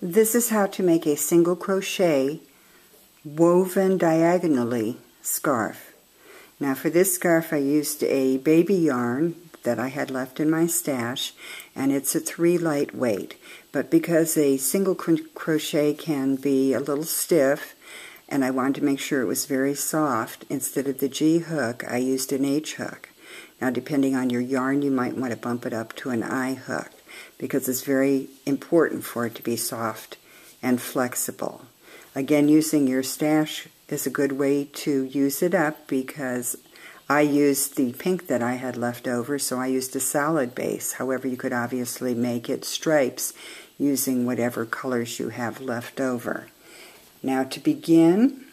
This is how to make a single crochet woven diagonally scarf. Now for this scarf I used a baby yarn that I had left in my stash, and it's a 3 lightweight, but because a single crochet can be a little stiff and I wanted to make sure it was very soft, instead of the G hook I used an H hook. Now depending on your yarn you might want to bump it up to an I hook, because it's very important for it to be soft and flexible. Again, using your stash is a good way to use it up, because I used the pink that I had left over, so I used a solid base. However, you could obviously make it stripes using whatever colors you have left over. Now to begin,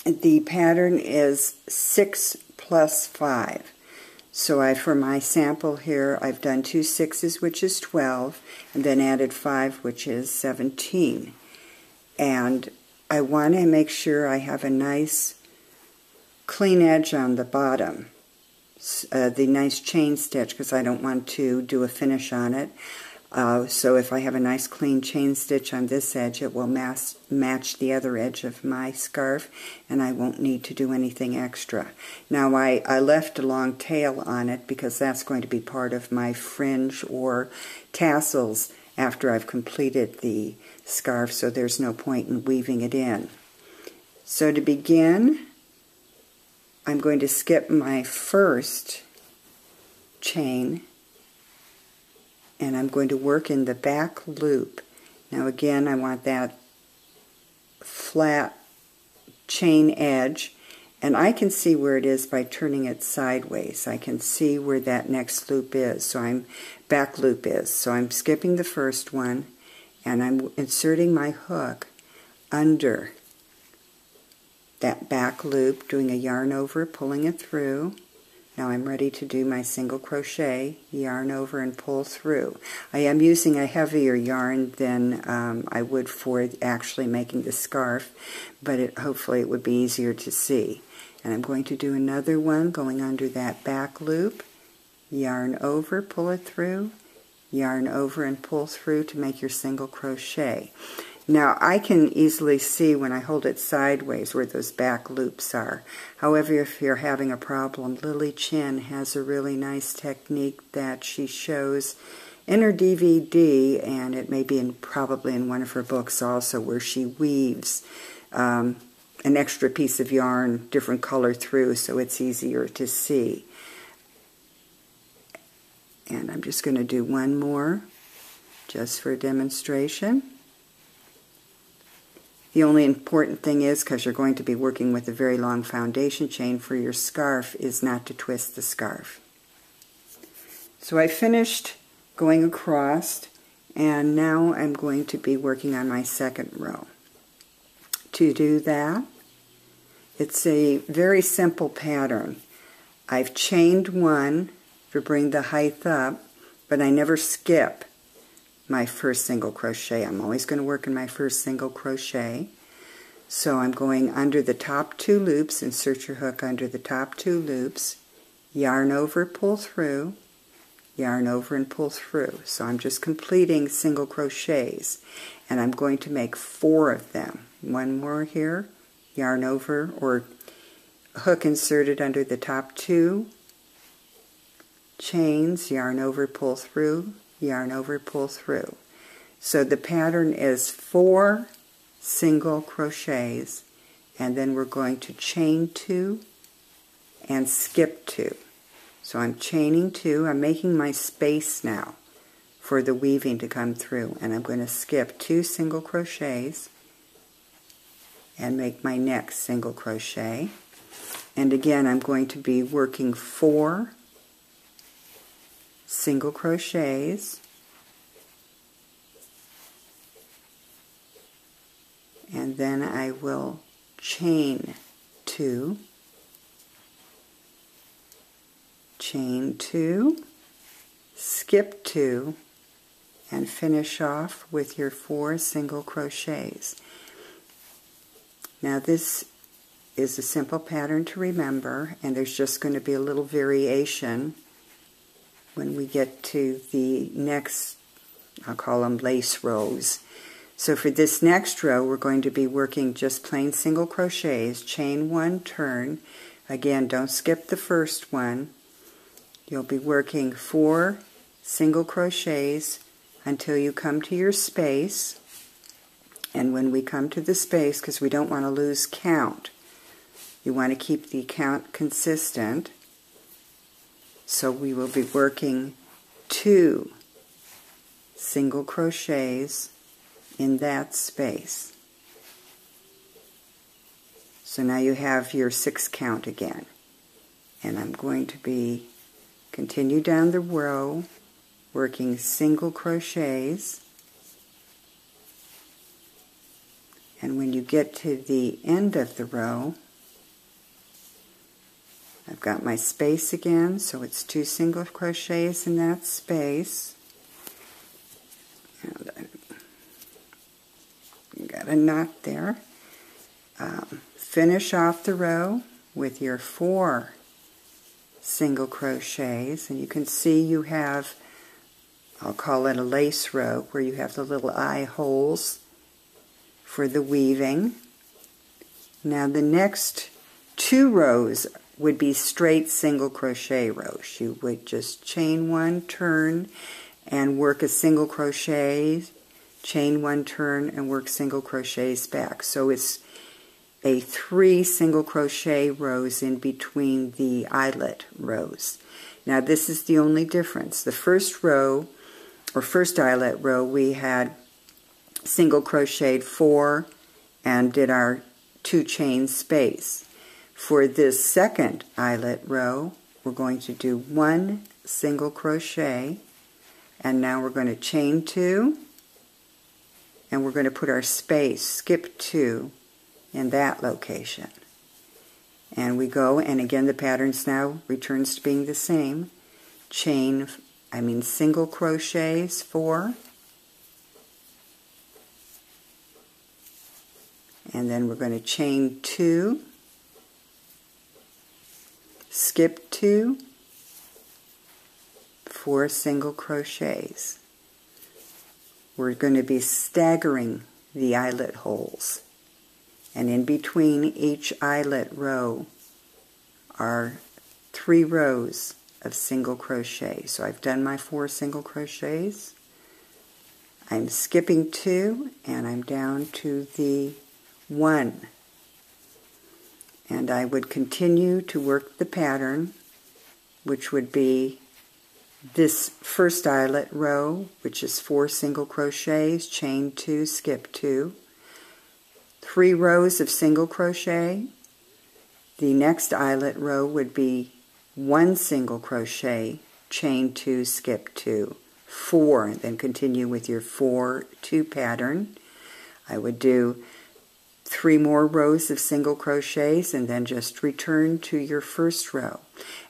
the pattern is 6 plus 5. So for my sample here, I've done 2 6s, which is 12, and then added 5, which is 17. And I want to make sure I have a nice clean edge on the bottom, the nice chain stitch, because I don't want to do a finish on it. So if I have a nice clean chain stitch on this edge, it will match the other edge of my scarf, and I won't need to do anything extra. Now I left a long tail on it because that's going to be part of my fringe or tassels after I've completed the scarf, so there's no point in weaving it in. So to begin, I'm going to skip my first chain, and I'm going to work in the back loop. Now again, I want that flat chain edge, and I can see where it is by turning it sideways. I can see where that next loop is, so back loop is. So I'm skipping the first one, and I'm inserting my hook under that back loop, doing a yarn over, pulling it through. Now I'm ready to do my single crochet, yarn over and pull through. I am using a heavier yarn than I would for actually making the scarf, but hopefully it would be easier to see. And I'm going to do another one going under that back loop, yarn over, pull it through, yarn over and pull through to make your single crochet. Now I can easily see when I hold it sideways where those back loops are. However, if you're having a problem, Lily Chin has a really nice technique that she shows in her DVD, and it may be probably in one of her books also, where she weaves an extra piece of yarn, different color through, so it's easier to see. And I'm just going to do one more just for a demonstration. The only important thing is, because you're going to be working with a very long foundation chain for your scarf, is not to twist the scarf. So I finished going across, and now I'm going to be working on my second row. To do that, it's a very simple pattern. I've chained one to bring the height up, but I never skip my first single crochet. I'm always going to work in my first single crochet. So I'm going under the top 2 loops, insert your hook under the top 2 loops, yarn over, pull through, yarn over and pull through. So I'm just completing single crochets, and I'm going to make 4 of them. One more here, yarn over, or hook inserted under the top 2 chains, yarn over, pull through, yarn over, pull through. So the pattern is 4 single crochets, and then we're going to chain 2 and skip 2. So I'm chaining 2, I'm making my space now for the weaving to come through, and I'm going to skip 2 single crochets and make my next single crochet. And again, I'm going to be working 4 single crochets, and then I will chain 2, chain 2, skip 2, and finish off with your 4 single crochets. Now this is a simple pattern to remember, and there's just going to be a little variation when we get to the next, I'll call them lace rows. So for this next row, we're going to be working just plain single crochets, chain 1, turn. Again, don't skip the first one. You'll be working 4 single crochets until you come to your space. And when we come to the space, because we don't want to lose count, you want to keep the count consistent. So we will be working 2 single crochets in that space. So now you have your 6 count again. And I'm going to continue down the row, working single crochets. And when you get to the end of the row, I've got my space again, so it's 2 single crochets in that space. And I got a knot there. Finish off the row with your 4 single crochets, and you can see you have, I'll call it a lace row, where you have the little eye holes for the weaving. Now the next 2 rows would be straight single crochet rows. You would just chain 1, turn, and work a single crochet, chain 1, turn, and work single crochets back. So it's a 3 single crochet rows in between the eyelet rows. Now this is the only difference. The first row, or first eyelet row, we had single crocheted 4 and did our 2 chain space. For this second eyelet row, we're going to do 1 single crochet, and now we're going to chain 2, and we're going to put our space, skip 2, in that location. And we go, and again the pattern now returns to being the same. Single crochets 4, and then we're going to chain 2, skip 2, 4 single crochets. We're going to be staggering the eyelet holes, and in between each eyelet row are 3 rows of single crochet. So I've done my 4 single crochets. I'm skipping 2, and I'm down to the 1. And I would continue to work the pattern, which would be this first eyelet row, which is 4 single crochets, chain 2, skip 2, 3 rows of single crochet. The next eyelet row would be 1 single crochet, chain 2, skip 2, 4, and then continue with your 4-2 pattern. I would do 3 more rows of single crochets, and then just return to your first row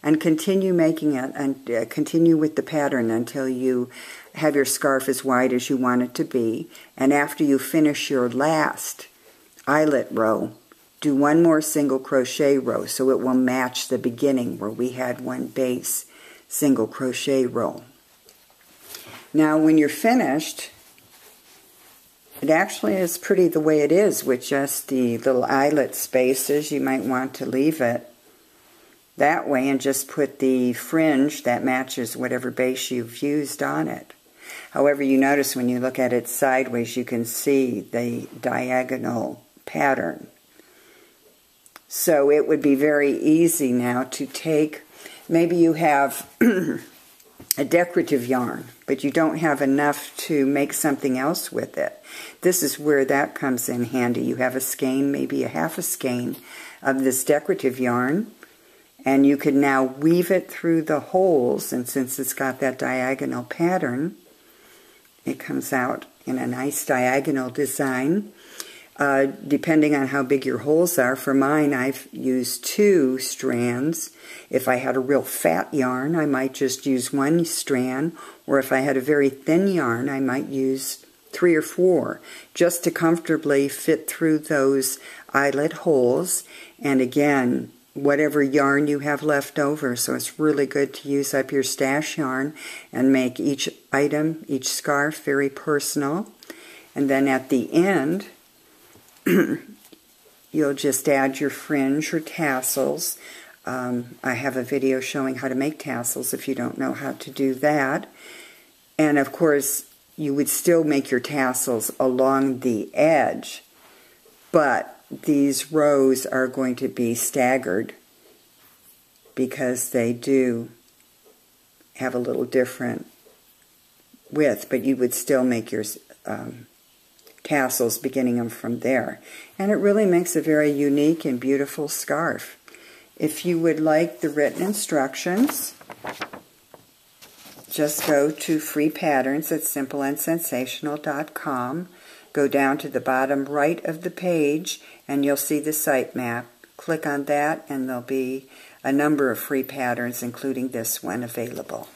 and continue making it, and continue with the pattern until you have your scarf as wide as you want it to be. And after you finish your last eyelet row, do 1 more single crochet row so it will match the beginning where we had 1 base single crochet row. Now when you're finished, it actually is pretty the way it is, with just the little eyelet spaces. You might want to leave it that way and just put the fringe that matches whatever base you've used on it. However, you notice when you look at it sideways, you can see the diagonal pattern. So it would be very easy now to take, maybe you have a decorative yarn, but you don't have enough to make something else with it. This is where that comes in handy. You have a skein, maybe a half a skein of this decorative yarn, and you can now weave it through the holes, and since it's got that diagonal pattern, it comes out in a nice diagonal design. Depending on how big your holes are, for mine I've used 2 strands. If I had a real fat yarn, I might just use 1 strand, or if I had a very thin yarn, I might use 3 or 4, just to comfortably fit through those eyelet holes. And again, whatever yarn you have left over, so it's really good to use up your stash yarn and make each item, each scarf, very personal. And then at the end, you'll just add your fringe or tassels. I have a video showing how to make tassels if you don't know how to do that. And of course, you would still make your tassels along the edge, but these rows are going to be staggered because they do have a little different width, but you would still make your tassels beginning them from there. And it really makes a very unique and beautiful scarf. If you would like the written instructions, just go to free patterns at simpleandsensational.com. Go down to the bottom right of the page and you'll see the site map. Click on that and there'll be a number of free patterns, including this one, available.